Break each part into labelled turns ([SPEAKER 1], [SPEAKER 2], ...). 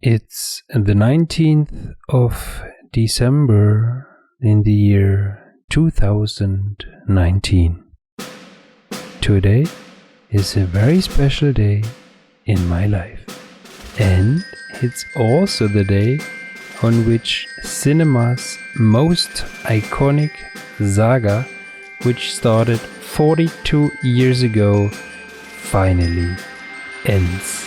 [SPEAKER 1] It's the 19th of December in the year 2019. Today is a very special day in my life. And it's also the day on which cinema's most iconic saga, which started 42 years ago, finally ends.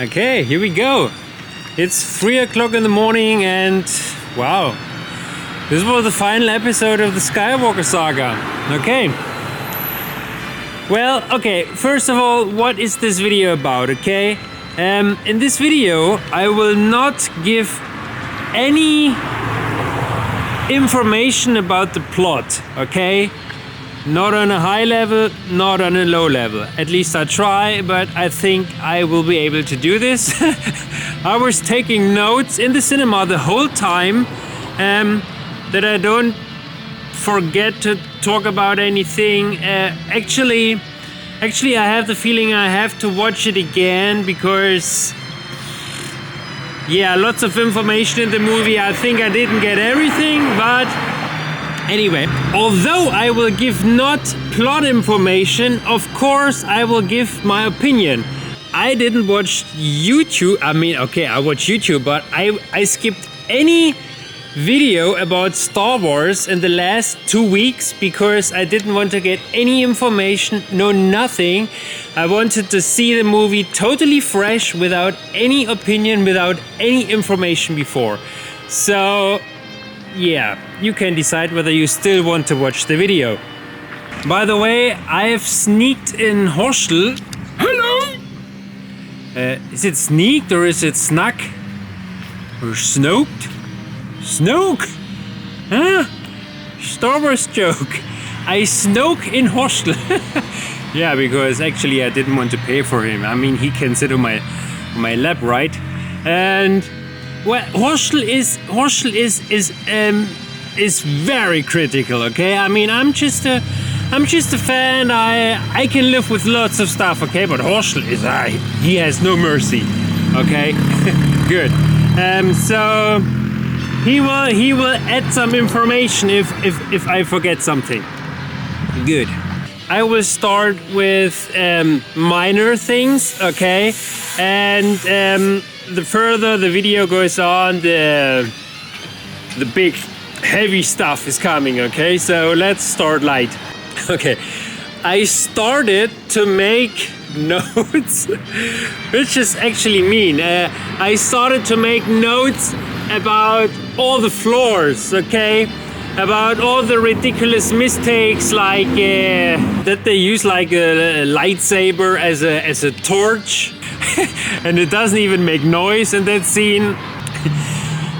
[SPEAKER 2] Okay, here we go. It's 3 o'clock in the morning and wow, this was the final episode of the Skywalker saga. Okay. Well, okay, first of all, what is this video about, okay? In this video, I will not give any information about the plot, okay? Not on a high level, not on a low level. At least I try, but I think I will be able to do this. I was taking notes in the cinema the whole time that I don't forget to talk about anything. Actually, I have the feeling I have to watch it again because, yeah, lots of information in the movie. I think I didn't get everything, but anyway, although I will give not plot information, of course I will give my opinion. I didn't watch YouTube. I mean, okay, I watched YouTube, but I skipped any video about Star Wars in the last 2 weeks because I didn't want to get any information, no nothing. I wanted to see the movie totally fresh, without any opinion, without any information before. So yeah, you can decide whether you still want to watch the video. By the way, I have sneaked in Horstel. Hello! Is it sneaked or is it snuck? Or snoked? Snoke? Huh? Star Wars joke. I snoke in Horstel. Yeah, because actually I didn't want to pay for him. I mean, he can sit on my lap, right? And well, Horstel is very critical, okay? I mean, I'm just a fan. I can live with lots of stuff, okay? But Horstel is he has no mercy, okay? Good. So he will add some information if I forget something. Good. I will start with minor things, okay? And the further the video goes on, the big heavy stuff is coming, okay? So let's start light. Okay, I started to make notes, which is actually mean. I started to make notes about all the flaws, okay? About all the ridiculous mistakes, like that they use like a lightsaber as a torch. And it doesn't even make noise in that scene.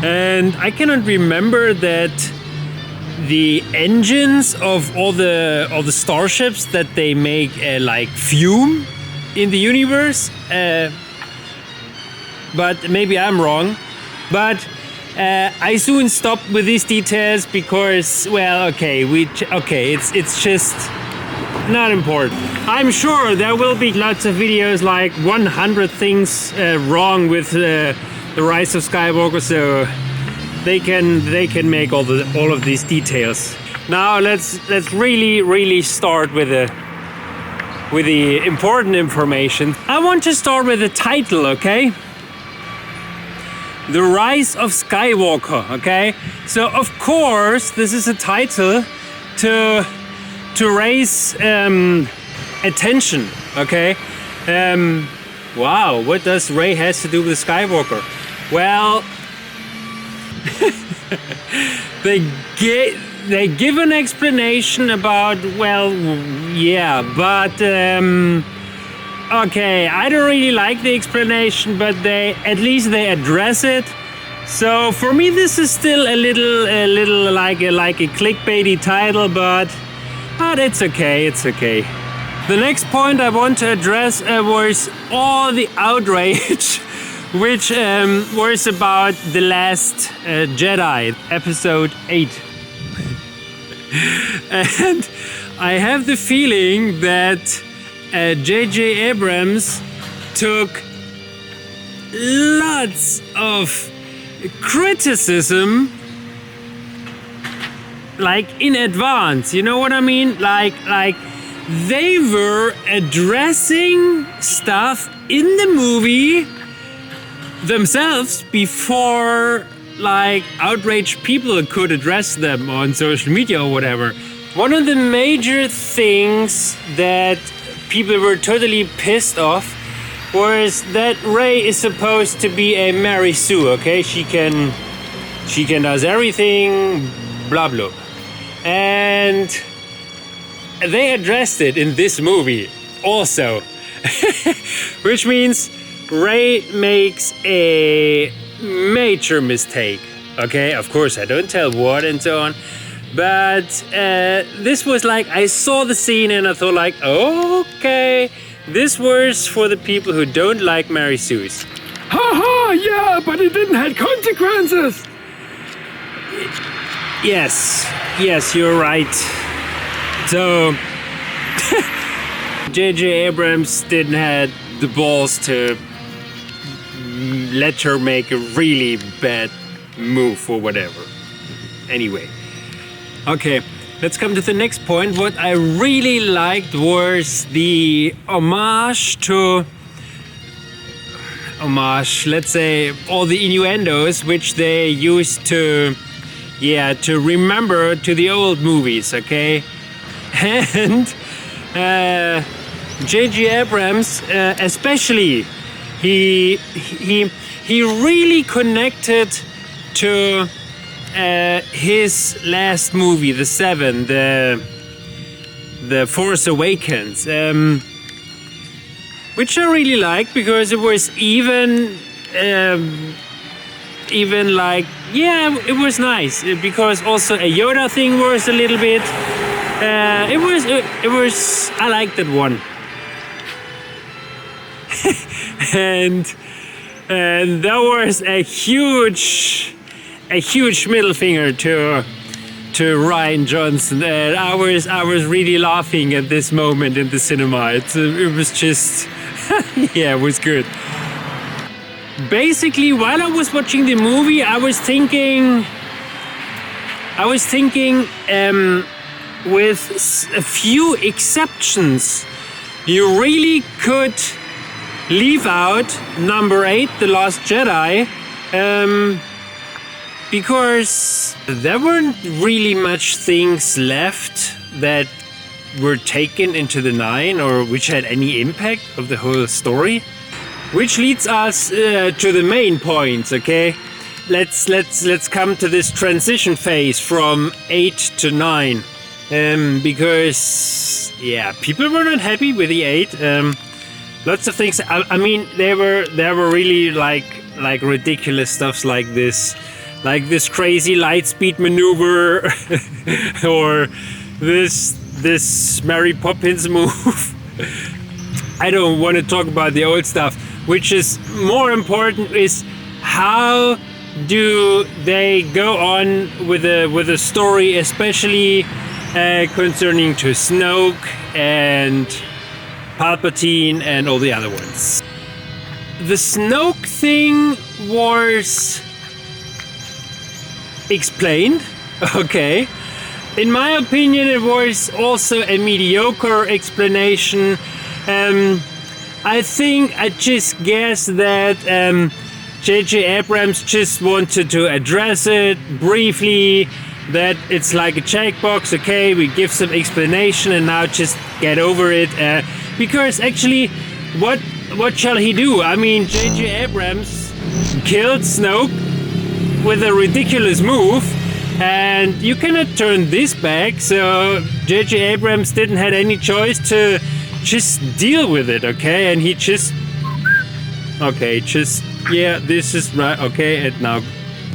[SPEAKER 2] And I cannot remember that the engines of all the starships that they make like fume in the universe. But maybe I'm wrong. But I soon stopped with these details because, well, okay, it's just not important. I'm sure there will be lots of videos like 100 things wrong with the Rise of Skywalker, so they can make all of these details. Now let's really start with the important information. I want to start with the title, okay? The Rise of Skywalker, okay? So of course this is a title to raise attention, okay? Wow, what does Rey has to do with Skywalker? Well, they give an explanation about, well, yeah, but okay, I don't really like the explanation, but at least they address it. So for me, this is still a little like a clickbaity title, but it's okay, it's okay. The next point I want to address was all the outrage which was about The Last Jedi, episode 8. And I have the feeling that J.J. Abrams took lots of criticism like in advance, you know what I mean? Like they were addressing stuff in the movie themselves before like outraged people could address them on social media or whatever. One of the major things that people were totally pissed off was that Rey is supposed to be a Mary Sue, okay? She can does everything, blah blah. And they addressed it in this movie also. Which means Rey makes a major mistake. Okay, of course I don't tell what and so on. But this was like, I saw the scene and I thought like, okay, this was for the people who don't like Mary Sue's.
[SPEAKER 3] Ha, yeah, but it didn't have consequences.
[SPEAKER 2] Yes, you're right. So, J.J. Abrams didn't have the balls to let her make a really bad move or whatever. Anyway. Okay, let's come to the next point. What I really liked was the let's say, all the innuendos which they used to remember to the old movies, okay? And J.J. Abrams, especially, he really connected to his last movie, the 7, the Force Awakens, which I really liked because it was even like, yeah, it was nice because also a Yoda thing was a little bit. It was. I liked that one, and there was a huge middle finger to Rian Johnson, and I was really laughing at this moment in the cinema. It was just, yeah, it was good. Basically, while I was watching the movie, I was thinking, with a few exceptions, you really could leave out number 8, The Last Jedi. Because there weren't really much things left that were taken into the 9 or which had any impact of the whole story. Which leads us to the main points, okay? Let's come to this transition phase from 8 to 9. Because yeah, people were not happy with the 8. Lots of things. I mean, there were really like ridiculous stuffs like this crazy light speed maneuver, or this Mary Poppins move. I don't want to talk about the old stuff. Which is more important is how do they go on with the story, especially concerning to Snoke and Palpatine and all the other ones. The Snoke thing was explained, okay. In my opinion, it was also a mediocre explanation. I just guess that J.J. Abrams just wanted to address it briefly, that it's like a checkbox, okay, we give some explanation and now just get over it. Because actually, what shall he do? I mean, J.J. Abrams killed Snoke with a ridiculous move, and you cannot turn this back, so J.J. Abrams didn't have any choice to just deal with it, okay? And he just... Okay, just... Yeah, this is right, okay, and now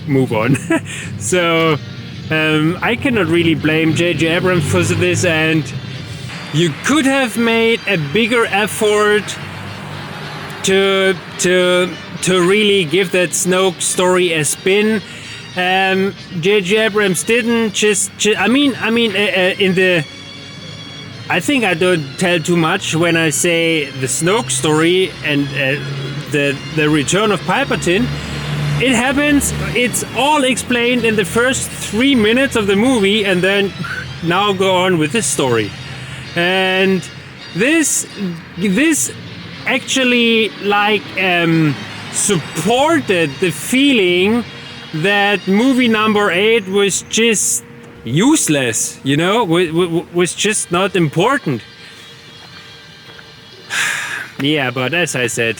[SPEAKER 2] move on. So, I cannot really blame J.J. Abrams for this, and you could have made a bigger effort to really give that Snoke story a spin. J.J. Abrams didn't I think I don't tell too much when I say the Snoke story and the return of Palpatine. It happens, it's all explained in the first 3 minutes of the movie, and then now go on with this story. And this actually supported the feeling that movie number 8 was just useless, you know, was just not important. Yeah, but as I said,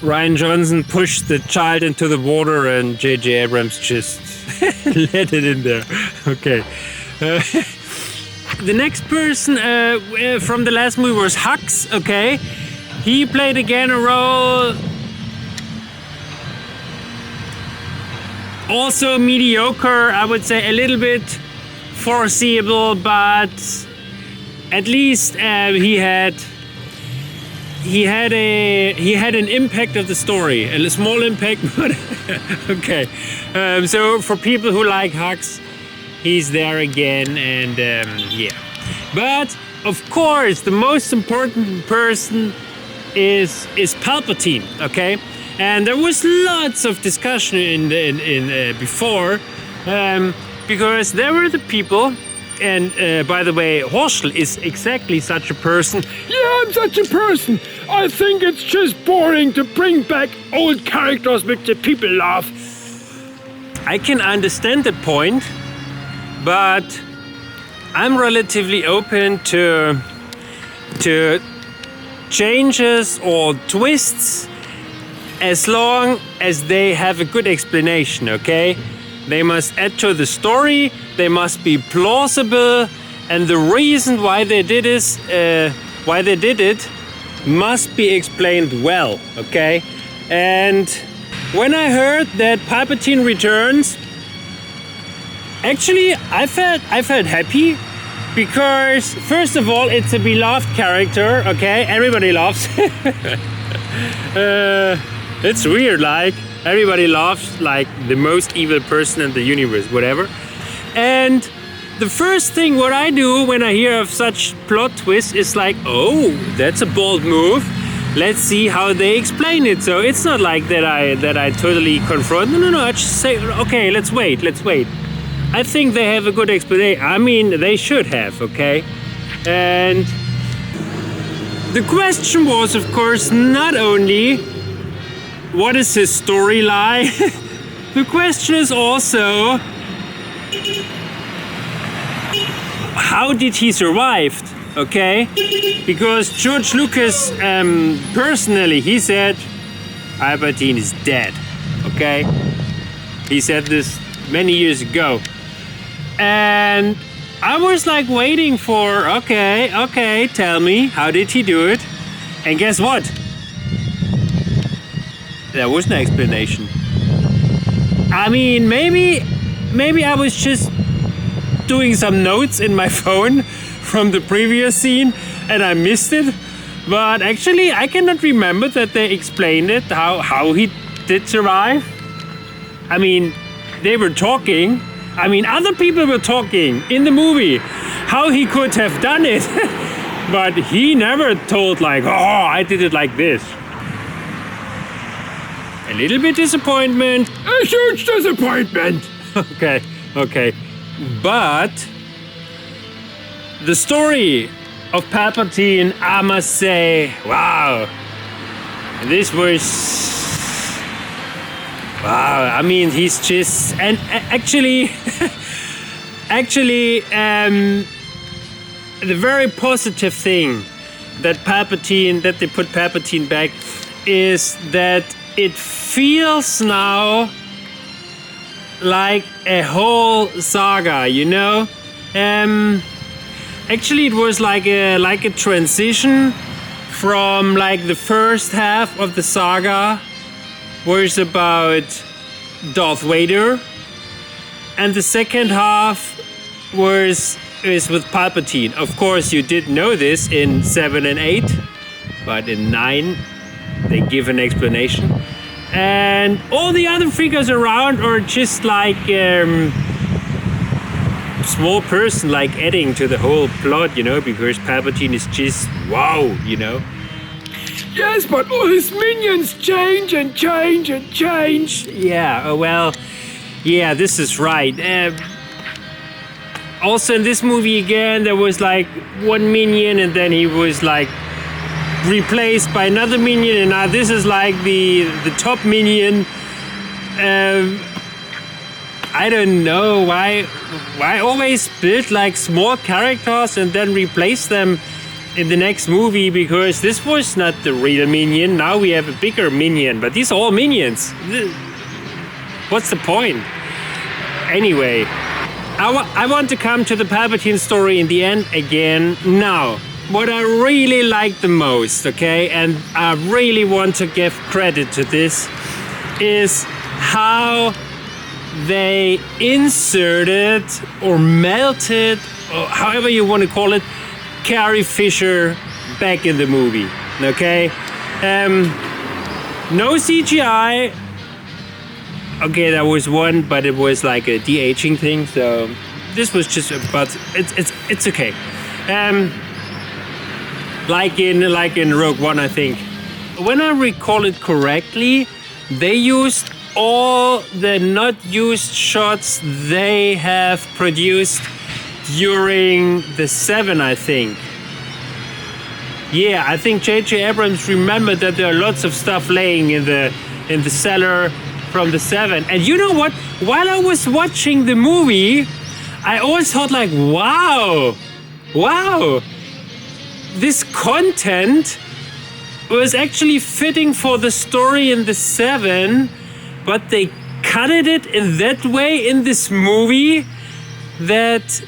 [SPEAKER 2] Rian Johnson pushed the child into the water and J.J. Abrams just let it in there. Okay. The next person from the last movie was Hux, okay? He played again a role also mediocre, I would say a little bit foreseeable, but at least he had an impact of the story, a small impact, but okay. So for people who like Hux, he's there again, and yeah. But of course, the most important person is Palpatine, okay? And there was lots of discussion in before, because there were the people. And by the way, Horschel is exactly such a person.
[SPEAKER 3] Yeah, I'm such a person. I think it's just boring to bring back old characters which the people love.
[SPEAKER 2] I can understand the point, but I'm relatively open to changes or twists as long as they have a good explanation, okay? They must add to the story, they must be plausible, and the reason why they did it must be explained well, okay? And when I heard that Palpatine returns, actually I felt happy, because first of all, it's a beloved character, okay? Everybody loves. It's weird, like everybody loves like the most evil person in the universe, whatever. And the first thing what I do when I hear of such plot twists is like, oh, that's a bold move. Let's see how they explain it. So it's not like that I totally confront. No. I just say, okay, let's wait. I think they have a good explanation. I mean, they should have, okay? And the question was, of course, not only what is his storyline? The question is also, how did he survive? Okay? Because George Lucas, personally, he said Palpatine is dead. Okay? He said this many years ago. And I was like waiting for, okay, tell me, how did he do it? And guess what? There was no explanation. I mean, maybe I was just doing some notes in my phone from the previous scene and I missed it. But actually, I cannot remember that they explained it, how he did survive. I mean, they were talking. I mean, other people were talking in the movie how he could have done it. But he never told like, oh, I did it like this. A little bit disappointment.
[SPEAKER 3] A huge disappointment.
[SPEAKER 2] Okay. But the story of Palpatine, I must say, wow. This was Wow, I mean, he's just... And actually... actually, the very positive thing that they put Palpatine back is that it feels now like a whole saga, you know? Actually, it was like a transition from like the first half of the saga, where it's about Darth Vader, and the second half is with Palpatine. Of course, you did know this in 7 and 8, but in 9 they give an explanation. And all the other figures around are just like small person, like adding to the whole plot, you know, because Palpatine is just wow, you know.
[SPEAKER 3] Yes, but all his minions change and change and change.
[SPEAKER 2] Yeah, well, yeah, this is right. Also in this movie again, there was like one minion and then he was like replaced by another minion, and now this is like the top minion. I don't know why always build like small characters and then replace them in the next movie, because this was not the real minion. Now we have a bigger minion, but these are all minions. What's the point? Anyway, I want to come to the Palpatine story in the end again. Now, what I really like the most, okay, and I really want to give credit to this, is how they inserted or melted, or however you want to call it, Carrie Fisher back in the movie, okay? No CGI. Okay, there was one, but it was like a de-aging thing, so this was just about, it's okay. Like in Rogue One, I think. When I recall it correctly, they used all the not used shots they have produced during the 7, I think. Yeah, I think J.J. Abrams remembered that there are lots of stuff laying in the cellar from the 7. And you know what? While I was watching the movie, I always thought like, wow, this content was actually fitting for the story in the 7, but they cut it in that way in this movie that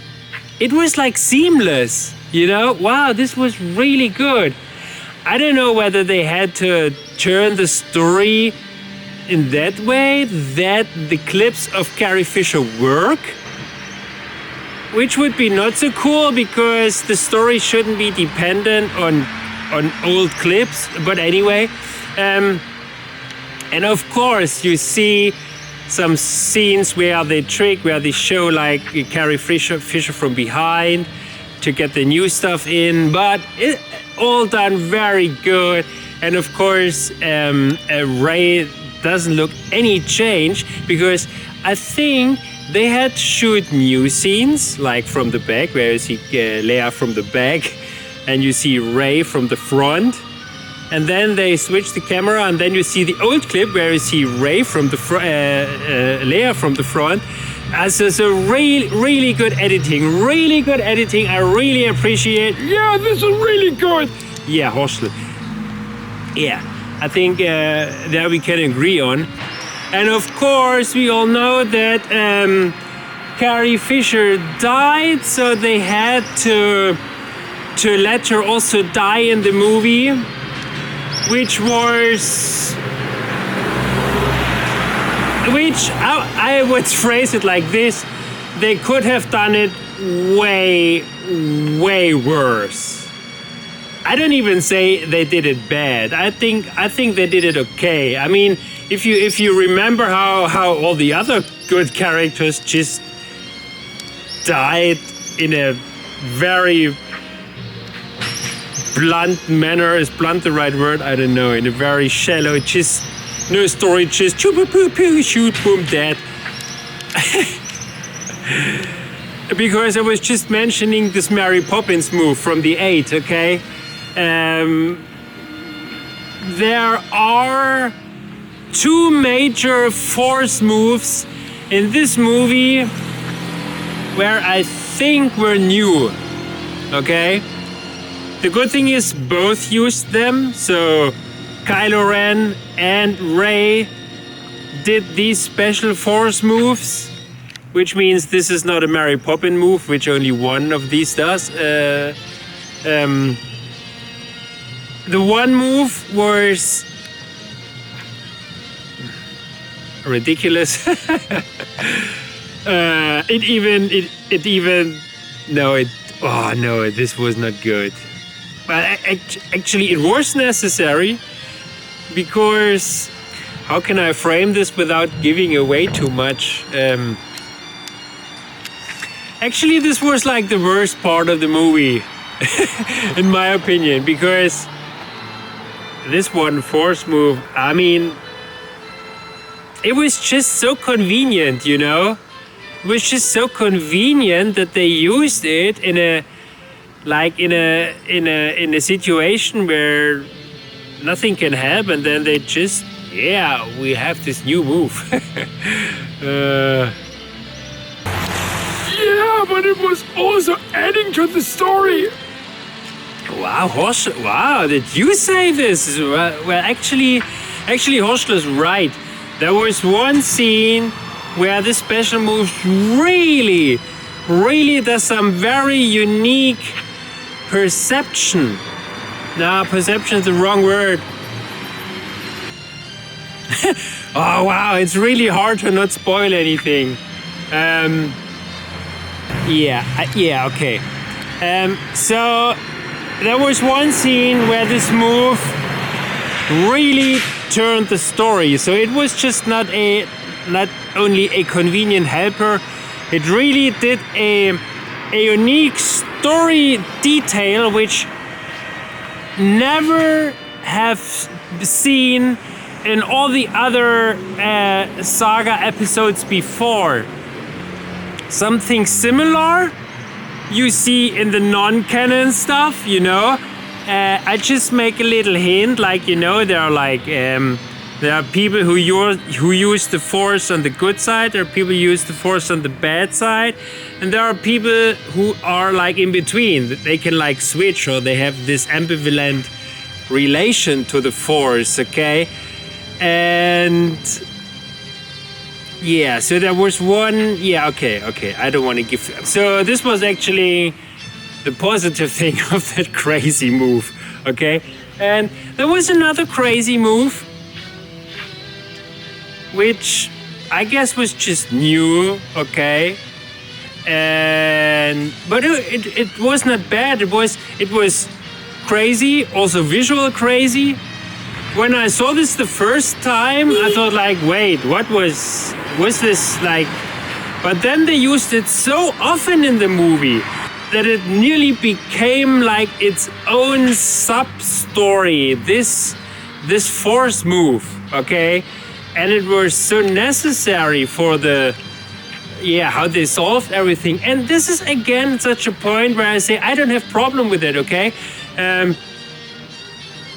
[SPEAKER 2] it was like seamless, you know? Wow, this was really good. I don't know whether they had to turn the story in that way that the clips of Carrie Fisher work, which would be not so cool because the story shouldn't be dependent on old clips. But anyway, and of course you see some scenes where they show like Carrie Fisher from behind to get the new stuff in, but it all done very good. And of course, Rey doesn't look any change, because I think they had to shoot new scenes, like from the back, where you see Leia from the back, and you see Rey from the front. And then they switch the camera, and then you see the old clip where you see Rey from the Leia from the front. So really good editing. Really good editing. I really appreciate.
[SPEAKER 3] Yeah, this is really good.
[SPEAKER 2] Yeah, Horsel. Yeah, I think that we can agree on. And of course, we all know that Carrie Fisher died, so they had to let her also die in the movie, which I would phrase it like this: they could have done it way worse. I don't even say they did it bad. I think they did it okay. I mean, if you remember how all the other good characters just died in a very blunt manner. Is blunt the right word? I don't know. In a very shallow, just no story, just choo poo poo poo, shoot, boom, dead. Because I was just mentioning this Mary Poppins move from the 8, okay? There are two major force moves in this movie where I think were new, okay? The good thing is both used them, so Kylo Ren and Rey did these special force moves, which means this is not a Mary Poppins move, which only one of these does. The one move was ridiculous. This was not good. But actually, it was necessary because how can I frame this without giving away too much? Actually, this was like the worst part of the movie, in my opinion, because this one force move, I mean, it was just so convenient, you know? It was just so convenient that they used it in a situation where nothing can happen. Then they just, we have this new move.
[SPEAKER 3] Yeah, but it was also adding to the story.
[SPEAKER 2] Wow, did you say this? Well, actually, Horschler's right. There was one scene where the special moves really does some very unique perception. Nah, perception is the wrong word. Oh wow, it's really hard to not spoil anything. Okay. So there was one scene where this move really turned the story. So it was just not only a convenient helper, it really did a unique story detail which never have seen in all the other Saga episodes before. Something similar you see in the non-canon stuff, you know. I just make a little hint, like, you know, there are people who use the Force on the good side, there are people who use the Force on the bad side, and there are people who are like in between. They can like switch, or they have this ambivalent relation to the Force, okay? And so there was one, okay, I don't want to give... So this was actually the positive thing of that crazy move, okay? And there was another crazy move, which I guess was just new, okay? But it was not bad. It was crazy, also visual crazy. When I saw this the first time, I thought like, wait, what was this like? But then they used it so often in the movie that it nearly became like its own sub-story, this Force move, okay? And it was so necessary for how they solved everything. And this is again such a point where I say I don't have problem with it, okay?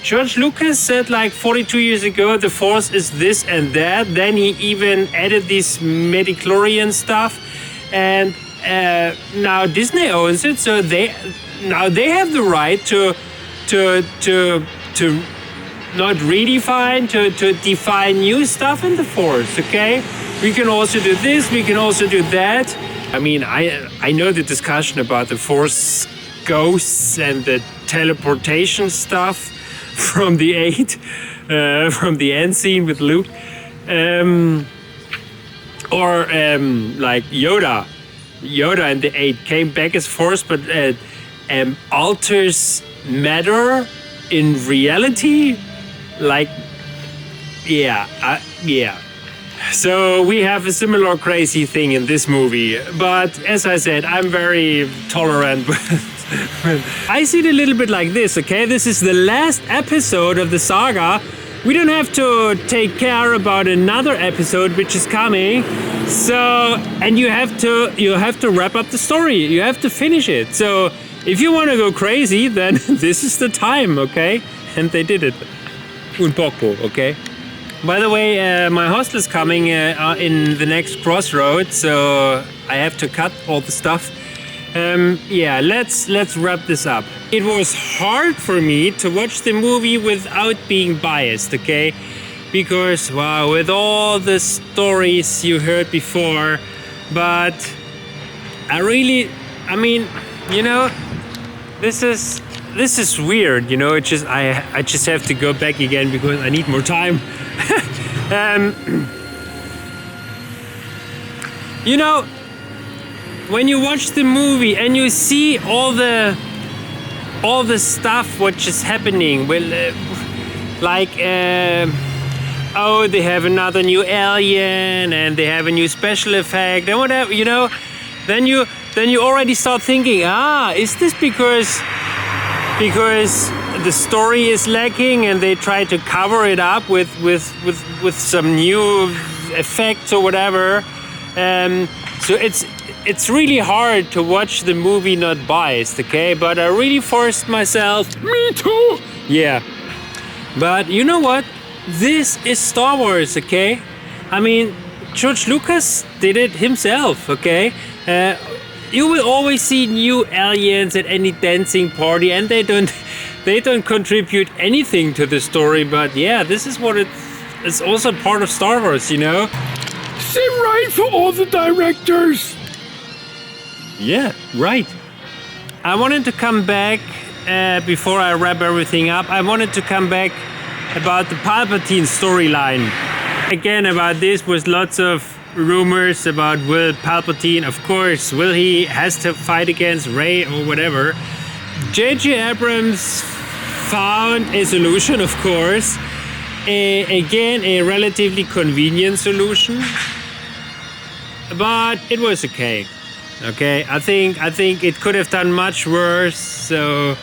[SPEAKER 2] George Lucas said like 42 years ago, the Force is this and that. Then he even added this midichlorian stuff. And now Disney owns it, so they have the right to not redefine, to define new stuff in the Force, okay? We can also do this, we can also do that. I mean, I know the discussion about the Force ghosts and the teleportation stuff from the 8, from the end scene with Luke. Like Yoda in the 8 came back as Force, but alters matter in reality. Like, So we have a similar crazy thing in this movie. But as I said, I'm very tolerant. I see it a little bit like this, okay? This is the last episode of the saga. We don't have to take care about another episode which is coming. So, and you have to wrap up the story. You have to finish it. So if you want to go crazy, then this is the time, okay? And they did it. Un poco, okay? By the way, my hostel is coming in the next crossroad, so I have to cut all the stuff. Yeah, let's wrap this up. It was hard for me to watch the movie without being biased, okay? Because, wow, with all the stories you heard before, but I mean, you know, this is weird, you know. It's just I just have to go back again because I need more time. You know, when you watch the movie and you see all the stuff which is happening, well, oh, they have another new alien and they have a new special effect and whatever, you know, then you already start thinking, is this because the story is lacking and they try to cover it up with some new effects or whatever. So it's really hard to watch the movie not biased, okay? But I really forced myself.
[SPEAKER 3] Me too!
[SPEAKER 2] Yeah. But you know what? This is Star Wars, okay? I mean, George Lucas did it himself, okay? You will always see new aliens at any dancing party, and they don't contribute anything to the story. But yeah, this is what it's also part of Star Wars, you know?
[SPEAKER 3] Same right for all the directors.
[SPEAKER 2] Yeah, right. I wanted to come back before I wrap everything up. I wanted to come back about the Palpatine storyline. Again, about this was lots of rumors about will Palpatine, of course, has to fight against Rey or whatever. J.J. Abrams found a solution, of course. Again, a relatively convenient solution, but it was okay. Okay, I think it could have done much worse, so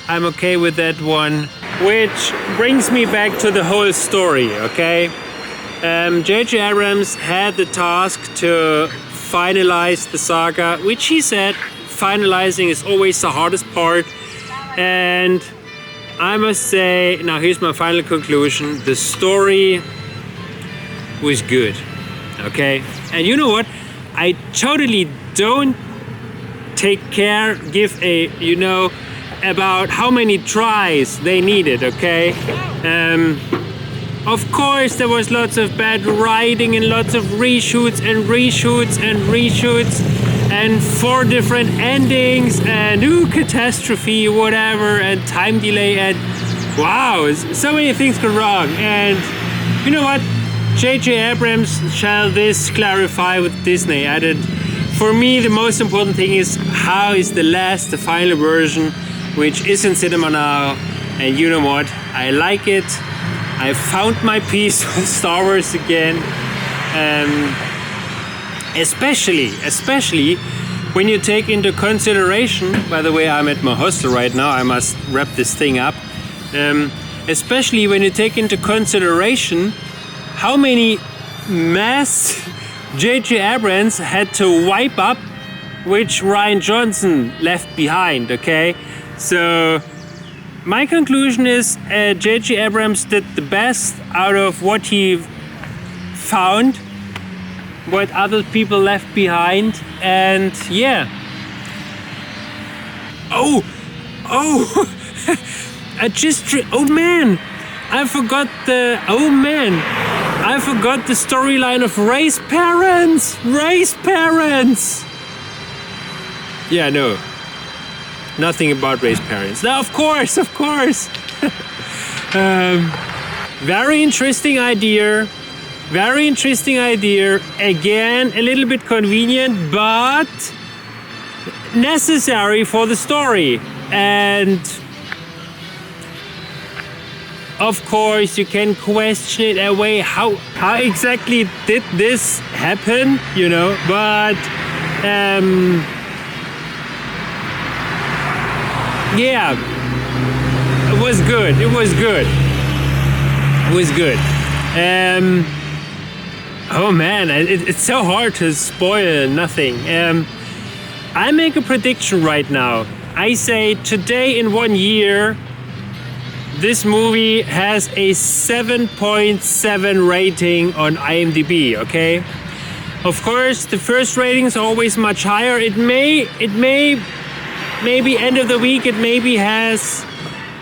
[SPEAKER 2] I'm okay with that one. Which brings me back to the whole story, okay? J.J. Abrams had the task to finalize the saga, which he said finalizing is always the hardest part. And I must say, now here's my final conclusion, the story was good, okay? And you know what? I totally don't give a, you know, about how many tries they needed, okay? Of course, there was lots of bad writing and lots of reshoots and 4 different endings and catastrophe, whatever, and time delay, and wow, so many things go wrong. And you know what? J.J. Abrams shall this clarify with Disney added. For me, the most important thing is how is the final version, which is in cinema now. And you know what? I like it. I found my peace with Star Wars again. Especially when you take into consideration, by the way, I'm at my hostel right now, I must wrap this thing up. Especially when you take into consideration how many mess J.J. Abrams had to wipe up, which Rian Johnson left behind, okay? So my conclusion is J.J. Abrams did the best out of what he found, what other people left behind, and yeah. Oh I forgot the storyline of Rey's parents. Yeah, no, nothing about Rey's parents. Now, of course. Very interesting idea. Again, a little bit convenient, but necessary for the story. And of course, you can question it away. How exactly did this happen? You know, but yeah, it was good. Oh man, it's so hard to spoil nothing. I make a prediction right now. I say today in 1 year, this movie has a 7.7 rating on IMDb, okay? Of course, the first rating is always much higher. It may, maybe end of the week, it maybe has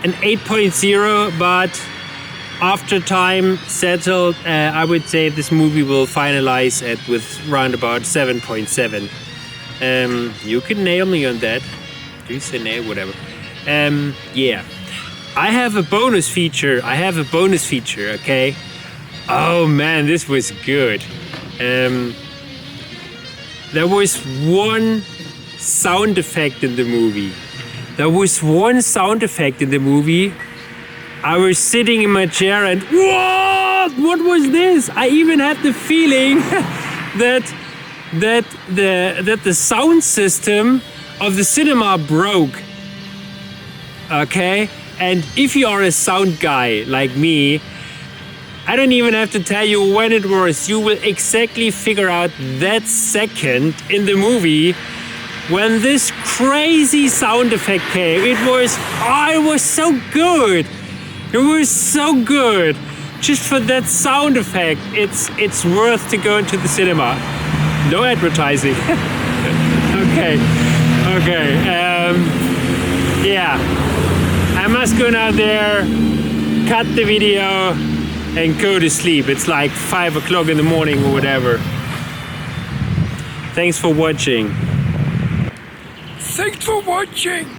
[SPEAKER 2] an 8.0, but after time settled, I would say this movie will finalize with round about 7.7. You can nail me on that. Do you say nail? Whatever. Yeah. I have a bonus feature, okay? Oh man, this was good. There was one sound effect in the movie. I was sitting in my chair and what was this? I even had the feeling that the sound system of the cinema broke. Okay? And if you are a sound guy like me, I don't even have to tell you when it was. You will exactly figure out that second in the movie when this crazy sound effect came. It was so good. It was so good. Just for that sound effect, it's worth to go into the cinema. No advertising. Okay. Yeah. I must go now there, cut the video, and go to sleep. It's like 5 o'clock in the morning or whatever. Thanks for watching.
[SPEAKER 3] Thanks for watching.